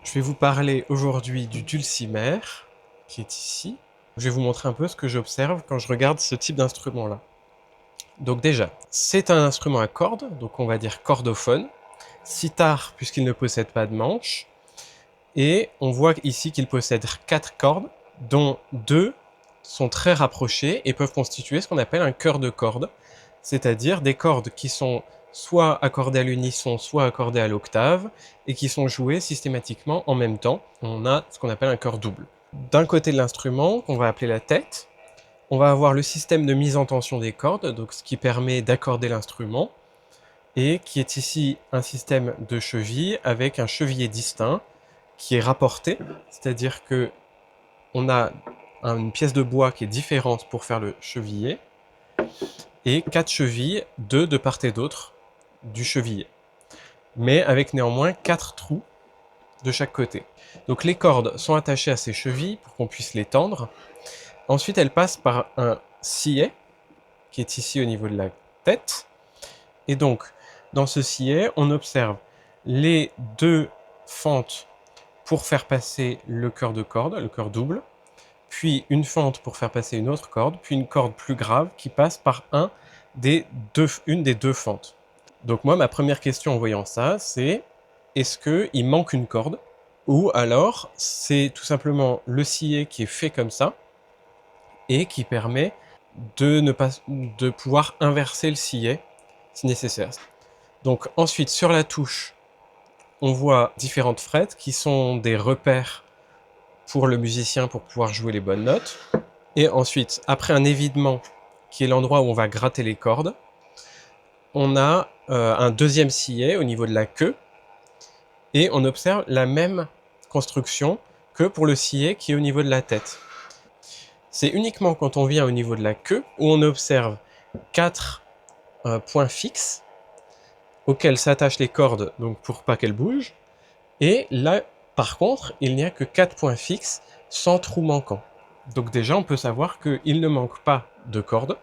Je vais vous parler aujourd'hui du dulcimer, qui est ici. Je vais vous montrer un peu ce que j'observe quand je regarde ce type d'instrument-là. Donc déjà, c'est un instrument à cordes, donc on va dire cordophone, sitar puisqu'il ne possède pas de manche, et on voit ici qu'il possède 4 cordes, dont 2 sont très rapprochées et peuvent constituer ce qu'on appelle un chœur de cordes, c'est-à-dire des cordes qui sont soit accordées à l'unisson, soit accordées à l'octave, et qui sont jouées systématiquement en même temps. On a ce qu'on appelle un chœur double. D'un côté de l'instrument, qu'on va appeler la tête, on va avoir le système de mise en tension des cordes, donc ce qui permet d'accorder l'instrument, et qui est ici un système de cheville avec un chevillet distinct qui est rapporté, c'est-à-dire que on a une pièce de bois qui est différente pour faire le chevillet, et 4 chevilles, 2 de part et d'autre du chevillet, mais avec néanmoins 4 trous de chaque côté. Donc les cordes sont attachées à ces chevilles pour qu'on puisse les tendre. Ensuite, elles passent par un sillet qui est ici au niveau de la tête. Et donc, dans ce sillet, on observe les 2 fentes pour faire passer le chœur de corde, le chœur double, puis une fente pour faire passer une autre corde, puis une corde plus grave qui passe par une des 2 fentes. Donc moi, ma première question en voyant ça, c'est est-ce qu'il manque une corde? Ou alors, c'est tout simplement le sillet qui est fait comme ça, et qui permet de pouvoir inverser le sillet si nécessaire. Donc ensuite, sur la touche, on voit différentes frettes qui sont des repères pour le musicien pour pouvoir jouer les bonnes notes. Et ensuite, après un évidement, qui est l'endroit où on va gratter les cordes, on a un deuxième sillet au niveau de la queue, et on observe la même construction que pour le sillet qui est au niveau de la tête. C'est uniquement quand on vient au niveau de la queue où on observe 4 points fixes auxquels s'attachent les cordes donc pour pas qu'elles bougent, et là par contre il n'y a que 4 points fixes sans trou manquant. Donc déjà on peut savoir qu'il ne manque pas de cordes,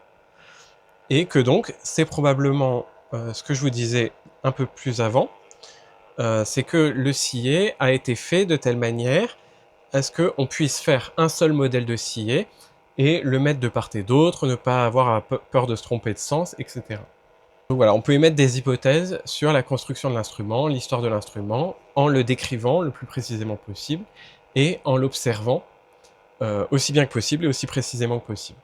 et que donc c'est probablement ce que je vous disais un peu plus avant, c'est que le sillet a été fait de telle manière à ce qu'on puisse faire un seul modèle de sillet et le mettre de part et d'autre, ne pas avoir peur de se tromper de sens, etc. Donc voilà, on peut émettre des hypothèses sur la construction de l'instrument, l'histoire de l'instrument, en le décrivant le plus précisément possible et en l'observant aussi bien que possible et aussi précisément que possible.